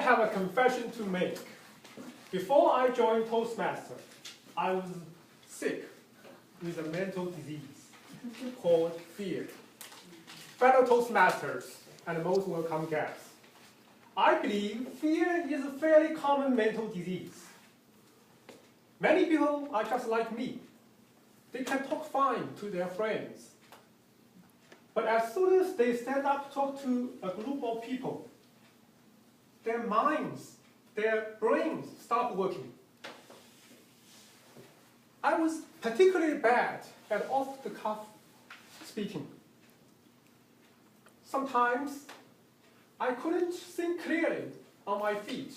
have a confession to make. Before I joined Toastmasters, I was sick with a mental disease called fear. Fellow Toastmasters and most welcome guests, I believe fear is a fairly common mental disease. Many people are just like me. They can talk fine to their friends. But as soon as they stand up to talk to a group of people, their minds, their brains stop working. I was particularly bad at off-the-cuff speaking. Sometimes I couldn't think clearly on my feet,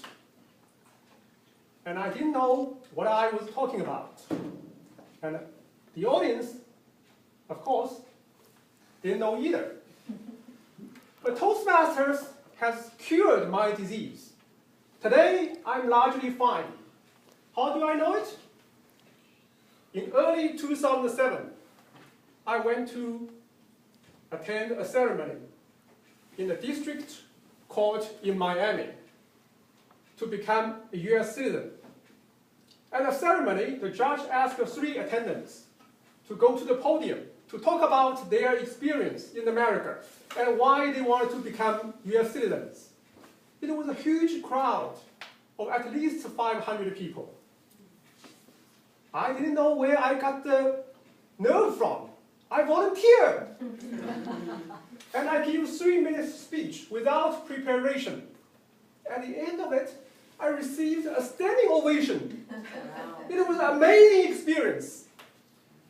and I didn't know what I was talking about. And the audience, of course, didn't know either. But Toastmasters has cured my disease. Today, I'm largely fine. How do I know it? In early 2007, I went to attend a ceremony in the district court in Miami to become a US citizen. At the ceremony, the judge asked the 3 attendants to go to the podium to talk about their experience in America and why they wanted to become US citizens. It was a huge crowd of at least 500 people. I didn't know where I got the nerve from. I volunteered. And I gave 3-minute speech without preparation. At the end of it, I received a standing ovation. It was an amazing experience.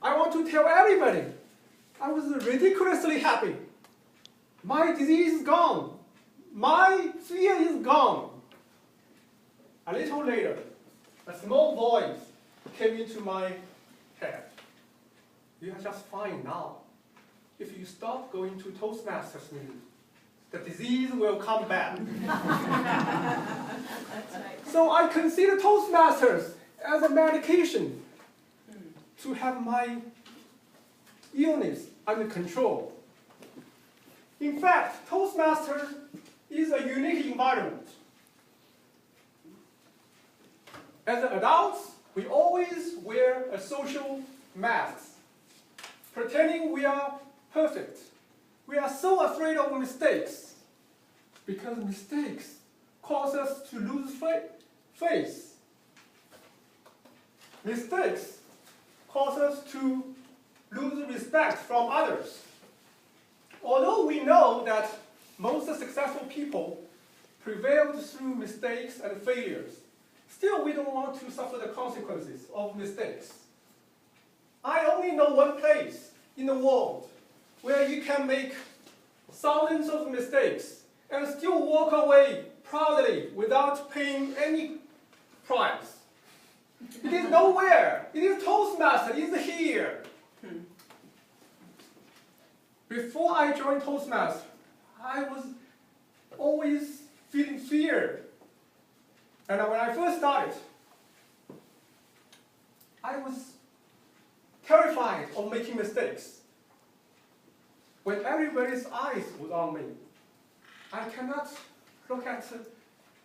I want to tell everybody, I was ridiculously happy. My disease is gone. My fear is gone. A little later, a small voice came into my head. You are just fine now. If you stop going to Toastmasters meeting, the disease will come back. So I consider Toastmasters as a medication to have my illness under control. In fact, Toastmasters is a unique environment. As adults, we always wear a social mask, pretending we are perfect. We are so afraid of mistakes because mistakes cause us to lose faith. Mistakes cause us to lose respect from others. Although we know that most successful people prevailed through mistakes and failures, still we don't want to suffer the consequences of mistakes. I only know one place in the world where you can make thousands of mistakes and still walk away proudly without paying any price. It is nowhere. It is Toastmasters. It is here. Before I joined Toastmasters, I was always feeling fear. And when I first started, I was terrified of making mistakes. When everybody's eyes was on me, I cannot look at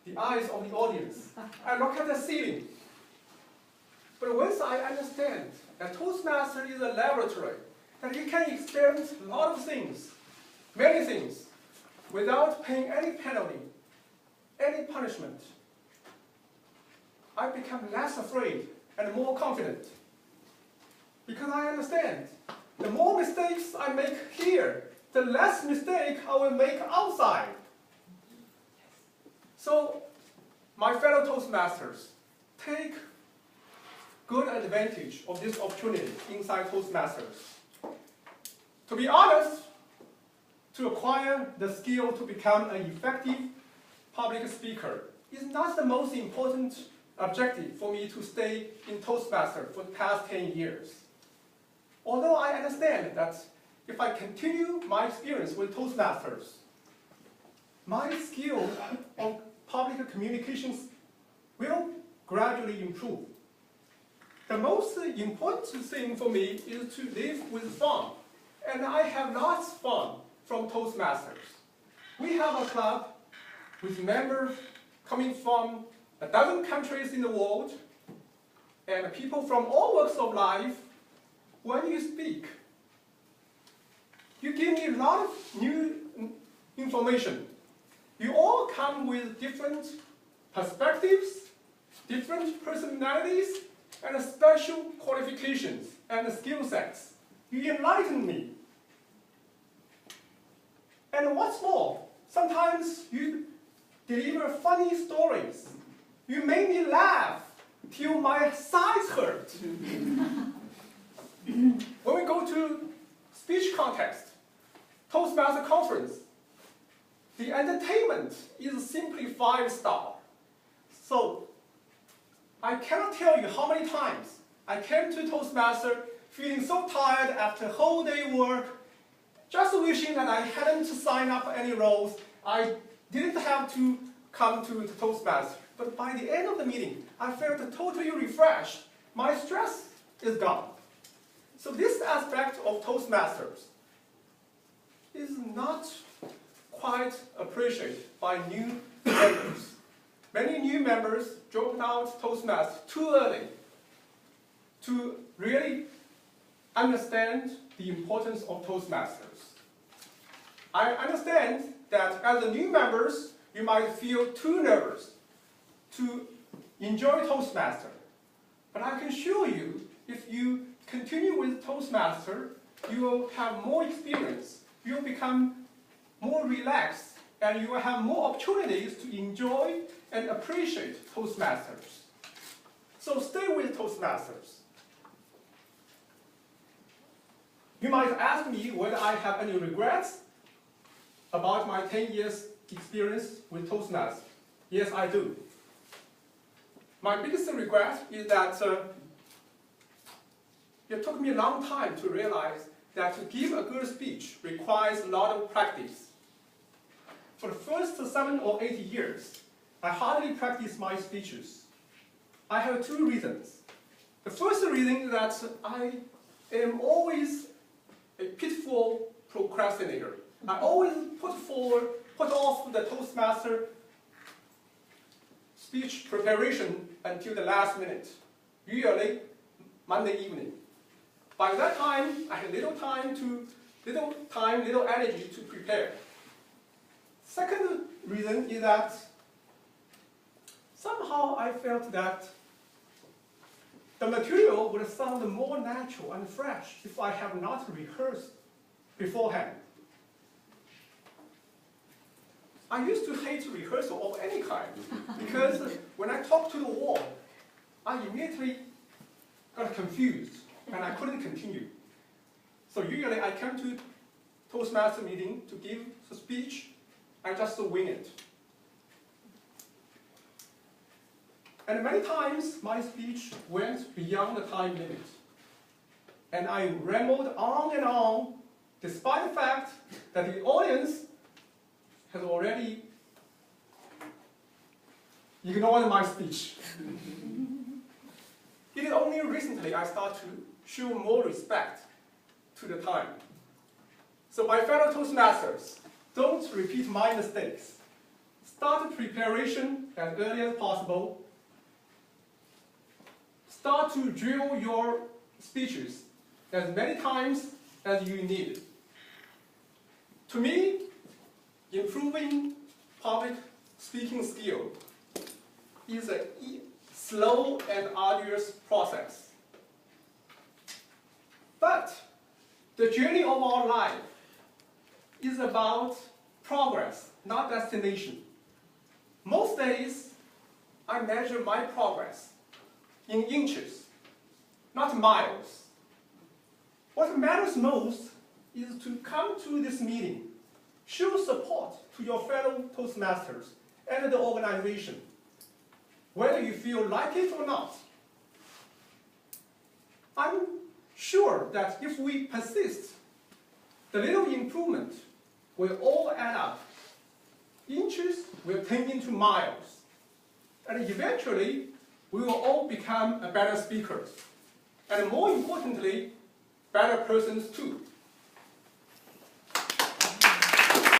the eyes of the audience. I look at the ceiling. But once I understand that Toastmasters is a laboratory, that you can experience a lot of things, many things, without paying any penalty, any punishment, I become less afraid and more confident. Because I understand, the more mistakes I make here, the less mistake I will make outside. So, my fellow Toastmasters, take good advantage of this opportunity inside Toastmasters. To be honest, to acquire the skill to become an effective public speaker is not the most important objective for me to stay in Toastmasters for the past 10 years. Although I understand that if I continue my experience with Toastmasters, my skill of public communications will gradually improve. The most important thing for me is to live with fun, and I have lots of fun from Toastmasters. We have a club with members coming from a dozen countries in the world, and people from all walks of life. When you speak, you give me a lot of new information. You all come with different perspectives, different personalities, and special qualifications and skill sets. You enlighten me. And what's more, sometimes you deliver funny stories. You make me laugh till my sides hurt. When we go to speech contest, Toastmaster conference, the entertainment is simply 5-star. So, I cannot tell you how many times I came to Toastmaster feeling so tired after a whole day work, just wishing that I hadn't signed up any roles. I didn't have to come to Toastmaster. But by the end of the meeting, I felt totally refreshed. My stress is gone. So this aspect of Toastmasters is not quite appreciated by new members. Many new members dropped out Toastmasters too early to really understand the importance of Toastmasters. I understand that as the new members, you might feel too nervous to enjoy Toastmaster. But I can assure you, if you continue with Toastmaster, you will have more experience, you will become more relaxed, and you will have more opportunities to enjoy and appreciate Toastmasters. So stay with Toastmasters. You might ask me whether I have any regrets about my 10 years experience with Toastmasters. Yes, I do. My biggest regret is that it took me a long time to realize that to give a good speech requires a lot of practice. For the first 7 or 8 years, I hardly practiced my speeches. I have 2 reasons. The first reason is that I am always a pitfall procrastinator. I always put off the Toastmaster speech preparation until the last minute, usually Monday evening. By that time, I had little energy to prepare. Second reason is that somehow I felt that the material would sound more natural and fresh if I have not rehearsed beforehand. I used to hate rehearsal of any kind because when I talked to the wall, I immediately got confused and I couldn't continue. So usually I came to Toastmaster meeting to give a speech, I just wing it. And many times my speech went beyond the time limit. And I rambled on and on, despite the fact that the audience has already ignored my speech. It is only recently I start to show more respect to the time. So my fellow Toastmasters, don't repeat my mistakes. Start preparation as early as possible. Start to drill your speeches as many times as you need. To me, improving public speaking skill is a slow and arduous process. But the journey of our life is about progress, not destination. Most days, I measure my progress in inches, not miles. What matters most is to come to this meeting, show support to your fellow Toastmasters and the organization, whether you feel like it or not. I'm sure that if we persist, the little improvement will all add up. Inches will turn into miles. And eventually, we will all become better speakers. And more importantly, better persons too.